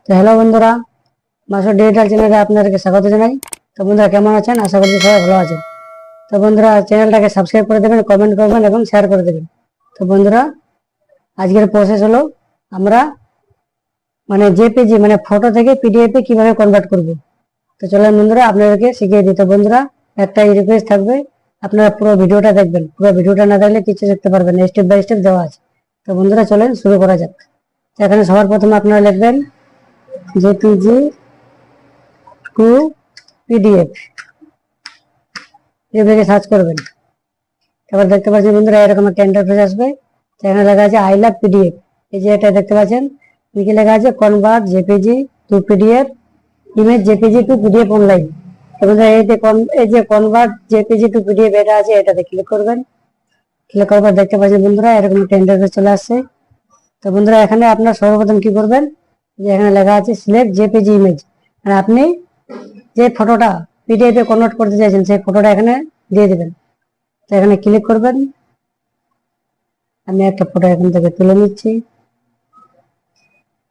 তো হ্যালো বন্ধুরা, মাসুর ডিজিটাল চ্যানেলে আপনাদেরকে স্বাগত জানাই। তো বন্ধুরা কেমন আছেন? আশা করছি সবাই ভালো আছেন। তো বন্ধুরা চ্যানেলটাকে সাবস্ক্রাইব করে দেবেন, কমেন্ট করবেন এবং শেয়ার করে দেবেন। তো বন্ধুরা আজকের প্রসেস হলো আমরা জেপিজি ফটো থেকে পিডিএফ এ কিভাবে কনভার্ট করব। তো চলেন বন্ধুরা আপনাদেরকে শিখিয়ে দিই। তো বন্ধুরা একটাই রিকোয়েস্ট থাকবে, আপনারা পুরো ভিডিওটা দেখবেন। পুরো ভিডিওটা না দেখলে কিছু শিখতে পারবেন না, স্টেপ বাই স্টেপ দেওয়া আছে। তো বন্ধুরা চলেন শুরু করা যাক। তো এখানে সবার প্রথমে আপনারা লিখবেন জেপিজি টু পিডিএফ, লিখে সার্চ করবেন। তারপর দেখতে পাচ্ছেন বন্ধুরা এরকম একটা ইন্টারফেস আসবে। এখানে লেখা আছে আই লাভ পিডিএফ। এই যে এটা দেখতে পাচ্ছেন, কি লেখা আছে convert JPG two PDF, image JPG two PDF online. বন্ধুরা এই যে কনভার্ট জেপিজি টু পিডিএফ এটা আছে, এটাতে ক্লিক করবেন। ক্লিক করার পর দেখতে পাচ্ছেন বন্ধুরা এরকম একটা ইন্টারফেস চলে আসছে। তো বন্ধুরা এখানে আপনার সর্বপ্রথম কি করবেন, যে এখানে লেখা আছে সিলেক্ট জেপিজি ইমেজ, মানে আপনি যে ফটোটা পিডিএফ এ কনভার্ট করতে চাইছেন সেই ফটোটা এখানে দিয়ে দেবেন। তো এখানে ক্লিক করবেন। আমি একটা ফটো এখান থেকে তুলে নিচ্ছি,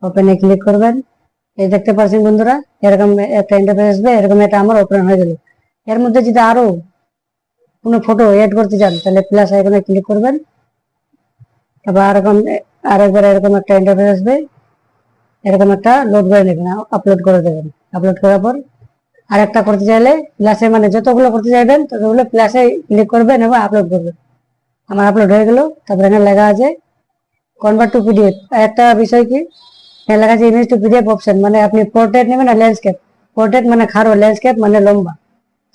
ওপেনে ক্লিক করবেন। এই দেখতে পাচ্ছেন বন্ধুরা এরকম একটা ইন্টারফেস আসবে, এরকম এটা আমার ওপেন হয়ে গেল। এর মধ্যে যদি আরো কোনো ফটো এড করতে চান তাহলে প্লাস আইকনে ক্লিক করবেন। তারপর আরেকবার এরকম একটা ইন্টারফেস আসবে, এরকম একটা লোড করে নেবেন, আপলোড করে দেবেন। আপলোড করার পর আরেকটা করতে চাইলে প্লাসে যতগুলো করতে চাইবেন ততগুলো প্লাসে ক্লিক করবেন এবং আপলোড করবেন। আমার আপলোড হয়ে গেল। তারপরে এখানে লেখা আছে কনভার্ট টু পিডিএফ। একটা বিষয় কি, এখানে লেখা আছে ইমেজ টু পিডিএফ অপশন, আপনি পোর্ট্রেট নেবেন না ল্যান্ডস্কেপ। পোর্ট্রেট খাড়ো, ল্যান্ডস্কেপ লম্বা।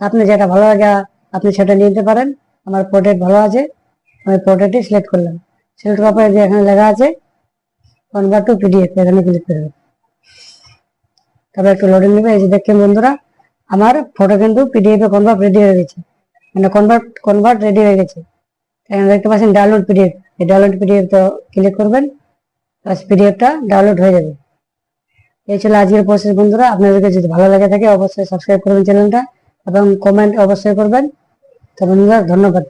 আপনি যেটা ভালো লাগে আপনি সেটা নিয়ে নিতে পারেন। আমার পোর্ট্রেট ভালো আছে, আমি পোর্ট্রেটই সিলেক্ট করলাম। সিলেক্ট করার পরে এখানে লেখা আছে কনভার্ট টু পিডিএফ, এখানে ক্লিক করবেন। তারপর একটু লোডিং নেবে। এই যে দেখেন বন্ধুরা আমার ফটো কিন্তু পিডিএফ এ কনভার্ট রেডি হয়ে গেছে, কনভার্ট রেডি হয়ে গেছে। এখানে দেখতে পাচ্ছেন ডাউনলোড পিডিএফ, এই ডাউনলোড পিডিএফ তো ক্লিক করবেন, বাস পিডিএফটা ডাউনলোড হয়ে যাবে। এই ছিল আজকের প্রসেস বন্ধুরা। আপনাদেরকে যদি ভালো লাগে থাকে অবশ্যই সাবস্ক্রাইব করবেন চ্যানেলটা এবং কমেন্ট অবশ্যই করবেন। তো বন্ধুরা ধন্যবাদ।